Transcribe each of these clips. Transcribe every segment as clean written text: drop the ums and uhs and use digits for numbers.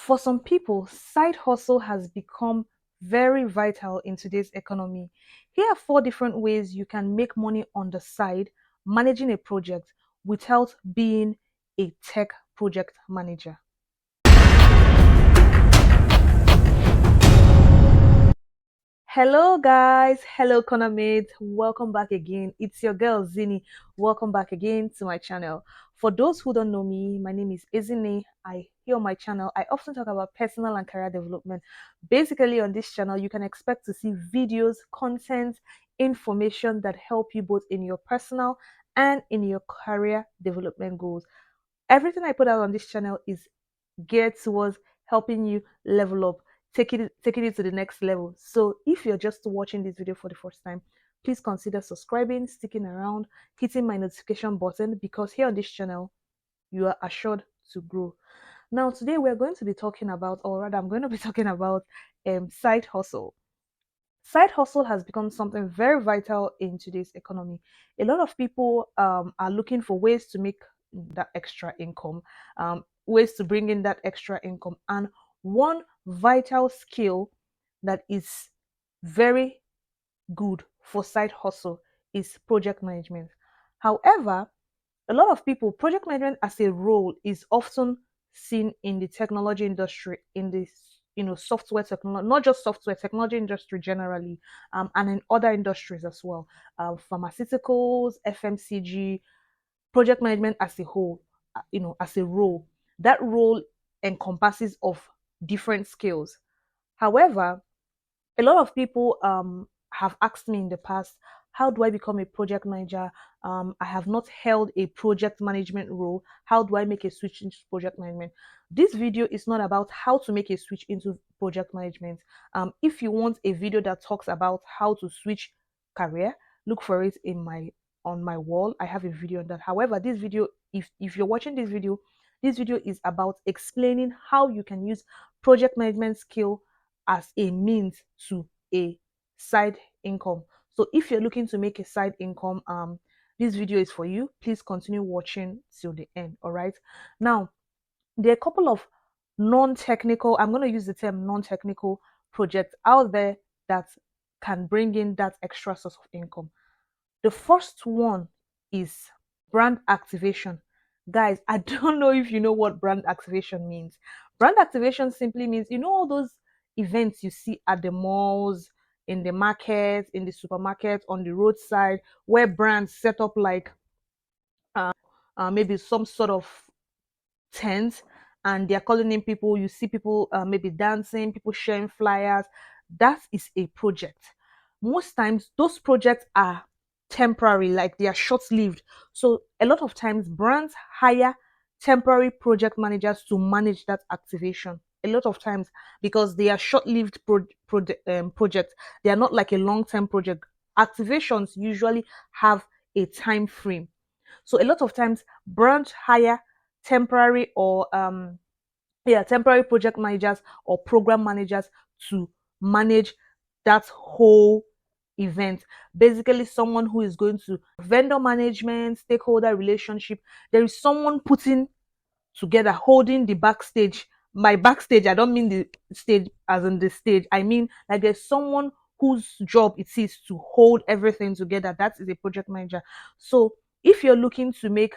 For some people, side hustle has become very vital in today's economy. Here are 4 different ways you can make money on the side managing a project without being a tech project manager. Hello guys, hello corner mates, welcome back again. It's your girl Zinnie. Welcome back again to my channel. For those who don't know me, my name is Zinnie. Here on my channel, I often talk about personal and career development. Basically on this channel, you can expect to see videos, content, information that help you both in your personal and in your career development goals. Everything I put out on this channel is geared towards helping you level up, taking it to the next level. So if you're just watching this video for the first time, please consider subscribing, sticking around, hitting my notification button, because here on this channel you are assured to grow. Now today we're going to be talking about, or rather I'm going to be talking about side hustle. Side hustle has become something very vital in today's economy. A lot of people are looking for ways to make that extra income, ways to bring in that extra income. And one vital skill that is very good for side hustle is project management. However, a lot of people, project management as a role is often seen in the technology industry, in this software technology, not just software technology industry generally, and in other industries as well, pharmaceuticals, FMCG. Project management as a whole, as a role, that role encompasses of different skills. However, a lot of people have asked me in the past, how do I become a project manager? I have not held a project management role. How do I make a switch into project management? This video is not about how to make a switch into project management. If you want a video that talks about how to switch career, look for it on my wall. I have a video on that. However, this video, if you're watching this video is about explaining how you can use project management skill as a means to a side income. So if you're looking to make a side income, this video is for you. Please continue watching till the end. All right. Now, there are a couple of non-technical, I'm going to use the term non-technical projects out there that can bring in that extra source of income. The first one is brand activation. Guys, I don't know if you know what brand activation means. Brand activation simply means, all those events you see at the malls, in the market, in the supermarket, on the roadside, where brands set up like maybe some sort of tent, and they're calling in people. You see people maybe dancing, people sharing flyers. That is a project. Most times those projects are temporary, like they are short-lived. So a lot of times brands hire temporary project managers to manage that activation. A lot of times, because they are short-lived projects, they are not like a long-term project. Activations usually have a time frame. So a lot of times brands hire temporary or temporary project managers or program managers to manage that whole event. Basically someone who is going to vendor management, stakeholder relationship. There is someone putting together, holding the backstage. By backstage, I don't mean the stage as in the stage. I mean like there's someone whose job it is to hold everything together. That is a project manager. So if you're looking to make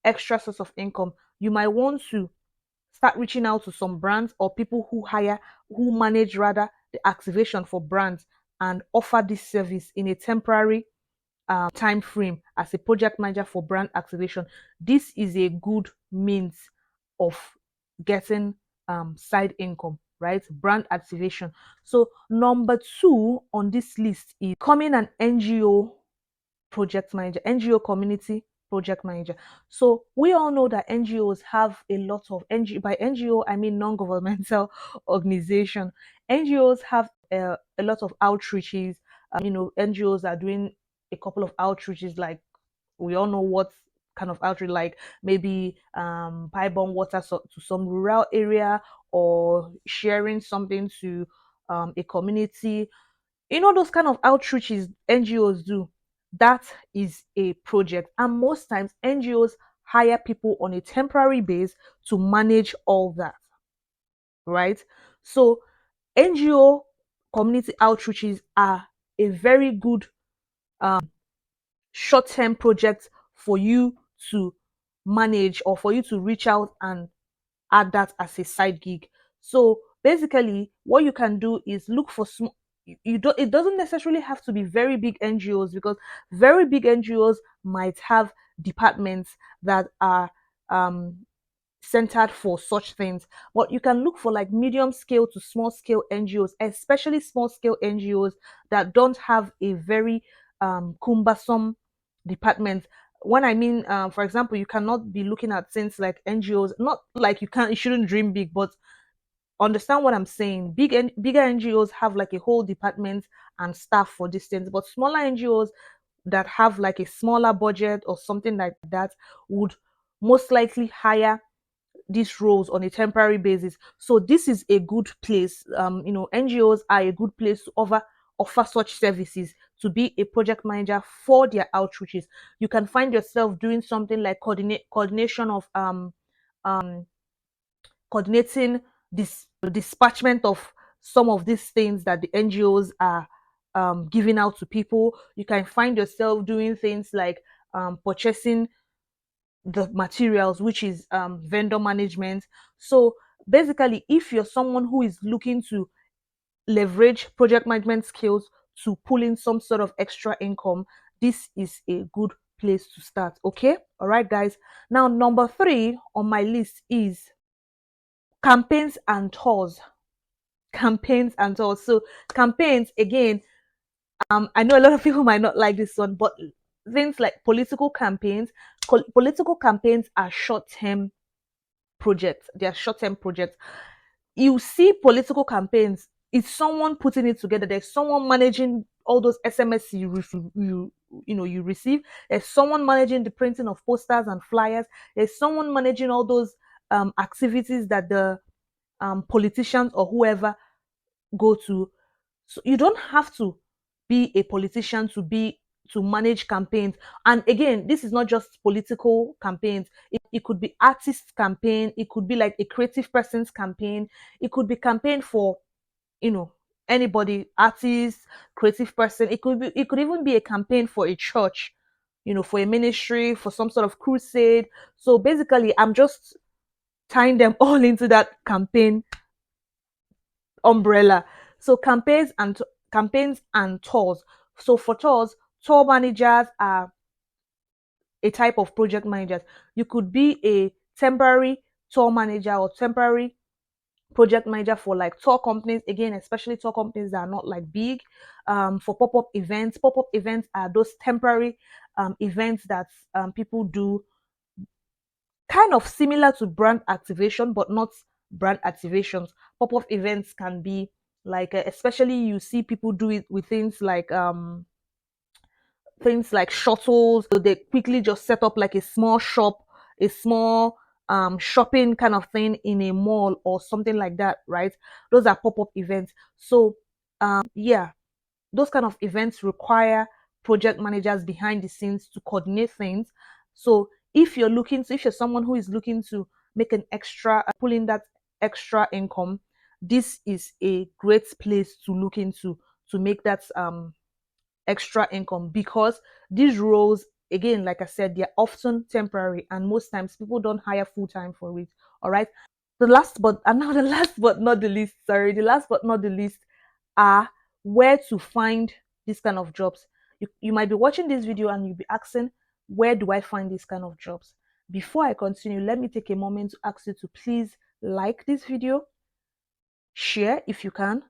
extra source of income, you might want to start reaching out to some brands or people who manage rather the activation for brands, and offer this service in a temporary time frame as a project manager for brand activation. This is a good means of getting side income, right? Brand activation. So number 2 on this list is becoming an NGO project manager, NGO community project manager. So we all know that NGOs have a lot of by NGO I mean non-governmental organization. NGOs have a lot of outreaches. NGOs are doing a couple of outreaches, like we all know what kind of outreach, like maybe pipe-borne water to some rural area, or sharing something to a community. Those kind of outreaches NGOs do. That is a project, and most times NGOs hire people on a temporary base to manage all that. right? So NGO community outreaches are a very good short-term project for you to manage, or for you to reach out and add that as a side gig. So basically what you can do is look for small, you don't, it doesn't necessarily have to be very big NGOs, because very big NGOs might have departments that are um centered for such things. But you can look for like medium scale to small scale NGOs, especially small scale NGOs that don't have a very cumbersome department. When I mean, for example, you cannot be looking at things like NGOs, not like you shouldn't dream big, but understand what I'm saying. Bigger NGOs have like a whole department and staff for these things, but smaller NGOs that have like a smaller budget or something like that would most likely hire these roles on a temporary basis. So this is a good place. NGOs are a good place to offer such services, to be a project manager for their outreaches. You can find yourself doing something like coordination of coordinating this dispatchment of some of these things that the NGOs are giving out to people. You can find yourself doing things like purchasing the materials, which is vendor management. So basically, if you're someone who is looking to leverage project management skills to pull in some sort of extra income, this is a good place to start. Okay, all right guys. Now number 3 on my list is campaigns and tours. Campaigns and tours. So campaigns, again, I know a lot of people might not like this one, but things like political campaigns are short-term projects. They are short-term projects. You see political campaigns, it's someone putting it together. There's someone managing all those SMS you receive. There's someone managing the printing of posters and flyers. There's someone managing all those activities that the politicians or whoever go to. So you don't have to be a politician to manage campaigns. And again, this is not just political campaigns. It could be artist campaign. It could be like a creative person's campaign. It could be campaign for, you know, anybody, artist, creative person. It could even be a campaign for a church, for a ministry, for some sort of crusade. So basically, I'm just tying them all into that campaign umbrella. So campaigns and tours. So for tours, tour managers are a type of project managers. You could be a temporary tour manager or temporary project manager for like tour companies, again, especially tour companies that are not like big. For pop-up events are those temporary events that people do, kind of similar to brand activation, but not brand activations. Pop-up events can be like, especially you see people do it with things like shuttles. So they quickly just set up like a small shop, a small shopping kind of thing in a mall or something like that, right? Those are pop-up events. So yeah, those kind of events require project managers behind the scenes to coordinate things. So if you're someone who is looking to make an extra, pull in that extra income, this is a great place to look into, to make that extra income, because these roles, again, like I said, they're often temporary, and most times people don't hire full time for it. All right. The last but not the least, sorry, the last but not the least are where to find this kind of jobs. You might be watching this video and you'll be asking, where do I find this kind of jobs? Before I continue, let me take a moment to ask you to please like this video, share if you can,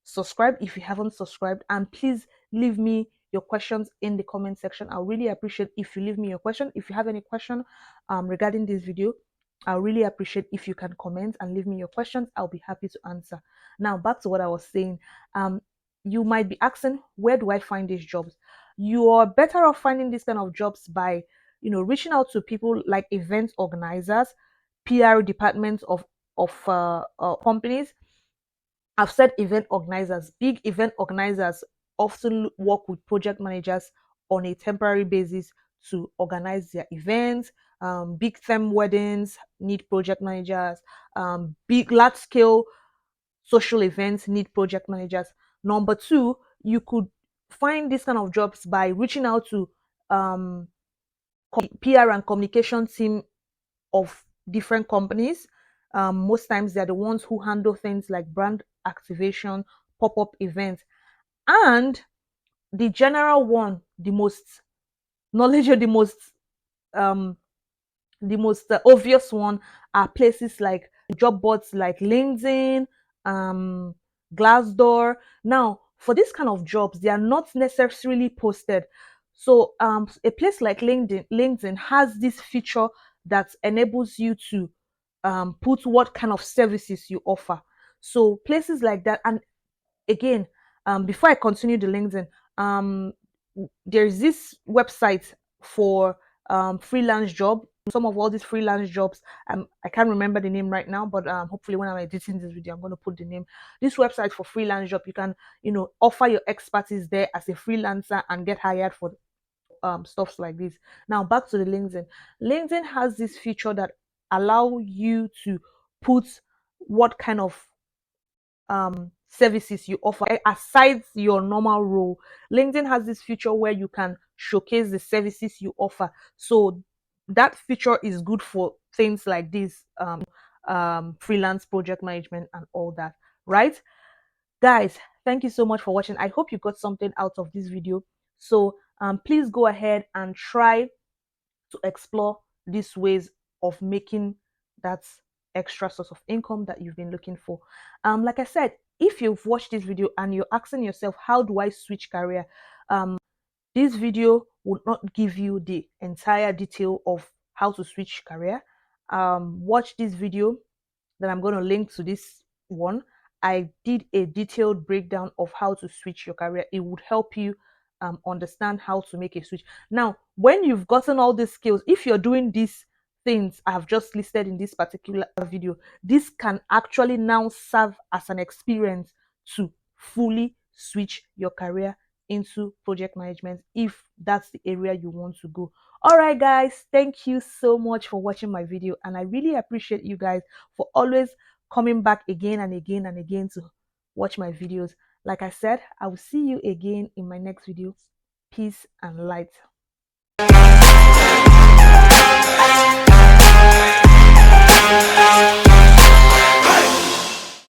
subscribe if you haven't subscribed, and please leave me your questions in the comment section. I'll really appreciate if you leave me your question. If you have any question regarding this video, I'll really appreciate if you can comment and leave me your questions. I'll be happy to answer. Now, back to what I was saying. You might be asking, where do I find these jobs? You are better off finding these kind of jobs by, reaching out to people like event organizers, PR departments of companies. I've said event organizers. Big event organizers often work with project managers on a temporary basis to organize their events. Big theme weddings need project managers. Big large scale social events need project managers. Number two, you could find this kind of jobs by reaching out to um, PR and communication team of different companies. Most times they're the ones who handle things like brand activation, pop-up events, and the general one, the most knowledge, or um, the most obvious one are places like job boards like LinkedIn, um, Glassdoor. Now, for this kind of jobs, they are not necessarily posted. So, a place like LinkedIn has this feature that enables you to put what kind of services you offer. So, places like that, and again, before I continue the LinkedIn, um, there's this website for freelance job. Some of all these freelance jobs, I can't remember the name right now, but hopefully when I'm editing this video, I'm going to put the name. This website for freelance job, you can, offer your expertise there as a freelancer and get hired for stuffs like this. Now back to the LinkedIn. LinkedIn has this feature that allow you to put what kind of services you offer aside your normal role. LinkedIn has this feature where you can showcase the services you offer. So that feature is good for things like this, freelance project management and all that, right? Guys, thank you so much for watching. I hope you got something out of this video. So please go ahead and try to explore these ways of making that extra source of income that you've been looking for. Like I said, if you've watched this video and you're asking yourself, how do I switch career? This video will not give you the entire detail of how to switch career. Watch this video that I'm going to link to this one. I did a detailed breakdown of how to switch your career. It would help you understand how to make a switch. Now, when you've gotten all these skills, if you're doing these things I've just listed in this particular video, this can actually now serve as an experience to fully switch your career into project management if that's the area you want to go. All right, guys, thank you so much for watching my video, and I really appreciate you guys for always coming back again and again and again to watch my videos. Like I said, I will see you again in my next video. Peace and light.